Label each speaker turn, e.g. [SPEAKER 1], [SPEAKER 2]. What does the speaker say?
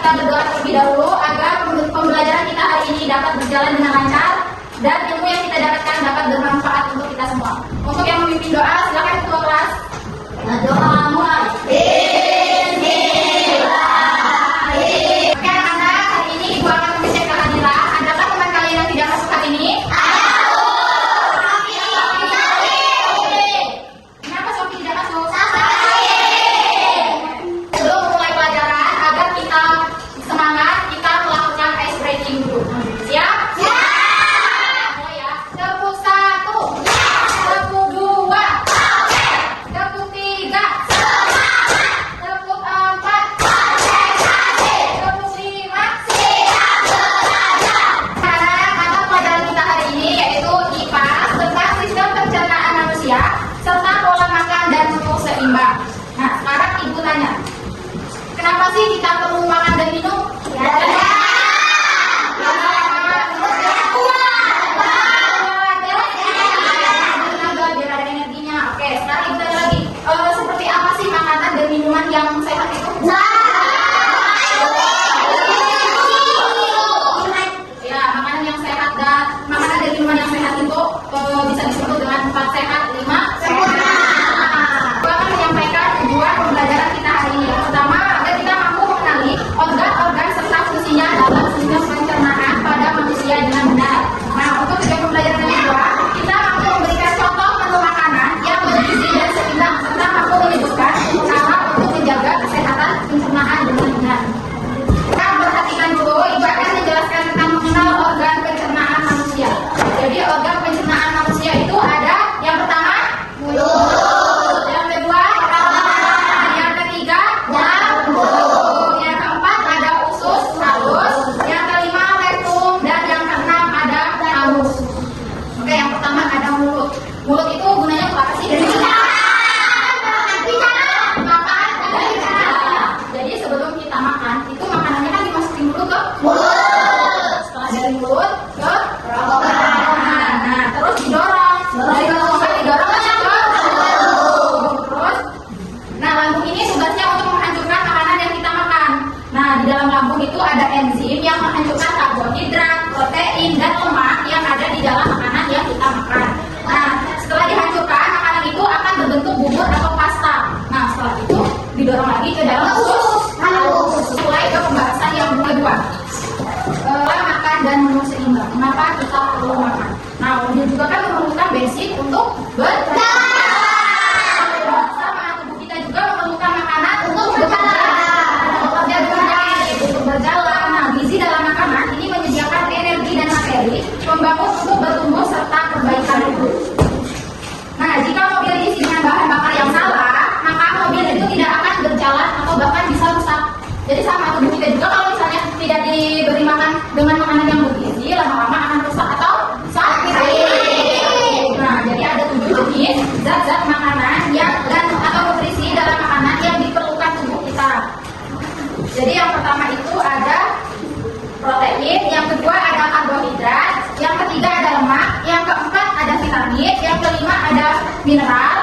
[SPEAKER 1] kita berdoa terlebih dahulu agar pembelajaran kita hari ini dapat berjalan dengan lancar dan ilmu yang kita dapatkan dapat bermanfaat untuk kita semua. Untuk yang memimpin doa, silakan ketua kelas. Doa mulai. Oke anak-anak, hari ini Ibu akan mengecek kehadiran. Adakah teman kalian yang tidak masuk hari ini? Kenapa Sofi tidak masuk? Sebelum memulai pelajaran, agar kita semangat, kita melakukan ice breaking dulu. Siap? Mulai ya. Tepuk 1, tepuk 2, tepuk 3, tepuk 4, tepuk 5. Sekarang mata pelajaran kita hari ini yaitu IPA tentang sistem pencernaan manusia serta pola makan dan tubuh seimbang. Nah, sekarang Ibu tanya, kenapa sih kita perlu makan dan minum? Biar ada energinya. Oke, sekarang Ibu tanya lagi, seperti apa sih makanan dan minuman yang sehat itu? Ya, makanan yang sehat dan minuman yang sehat itu bisa disebut dengan 4 sehat, 5 sempurna. Aku akan menyampaikan tujuan pembelajaran kita hari ini. Yang pertama, agar kita mampu mengenali organ-organ serta fungsinya dalam sistem pencernaan pada manusia dengan benar. Nah, untuk tujuan pembelajaran yang kedua, kita mampu memberikan contoh menu makanan yang bergizi dan seimbang serta mampu menyebutkan cara untuk menjaga kesehatan pencernaan dengan benar. Kita perhatikan dulu, Ibu akan menjelaskan tentang mengenal organ pencernaan manusia. Jadi organ pencernaan manusia itu ada yang pertama mulut, yang kedua yang ketiga yang keempat ada usus halus, yang kelima rektum, dan yang keenam ada anus. Oke, yang pertama ada mulut. Mulut itu gunanya untuk apa sih? Jadi sebelum kita makan itu makanannya kan dimasukin dulu ke mulut. Setelah dari mulut ke kerongkongan. Nah, terus didorong dari kerongkongan didorong ke lambung. Terus, nah lambung ini tugasnya untuk menghancurkan makanan yang kita makan. Nah, di dalam lambung itu ada enzim yang menghancurkan karbohidrat, protein, dan lemak yang ada di dalam makanan yang kita makan. Nah, setelah dihancurkan, makanan itu akan berbentuk bubur atau pasta. Nah, setelah itu didorong lagi ke dalam usus halus. Mulai ke pembahasan yang kedua. Makan dan menu seimbang. Kenapa kita perlu makan? Nah, dia juga kan memerlukan basic untuk berjalan. Sama tubuh kita juga memerlukan makanan untuk bekerja dengan baik, untuk berjalan. Nah, gizi dalam makanan ini menyediakan energi dan materi pembangun untuk bertumbuh serta perbaikan tubuh. Nah, jika mobil diisi dengan bahan bakar yang salah, maka mobil itu tidak akan berjalan atau bahkan bisa rusak. Jadi sama tubuh kita juga kalau misalnya tidak diberi makan dengan makanan yang bergizi, lama-lama akan rusak atau sakit. Nah, jadi ada 7 jenis zat-zat makanan yang atau nutrisi dalam makanan yang diperlukan tubuh kita. Jadi yang pertama itu ada protein, yang kedua ada karbohidrat, yang ketiga ada lemak, yang keempat ada vitamin, yang kelima ada mineral,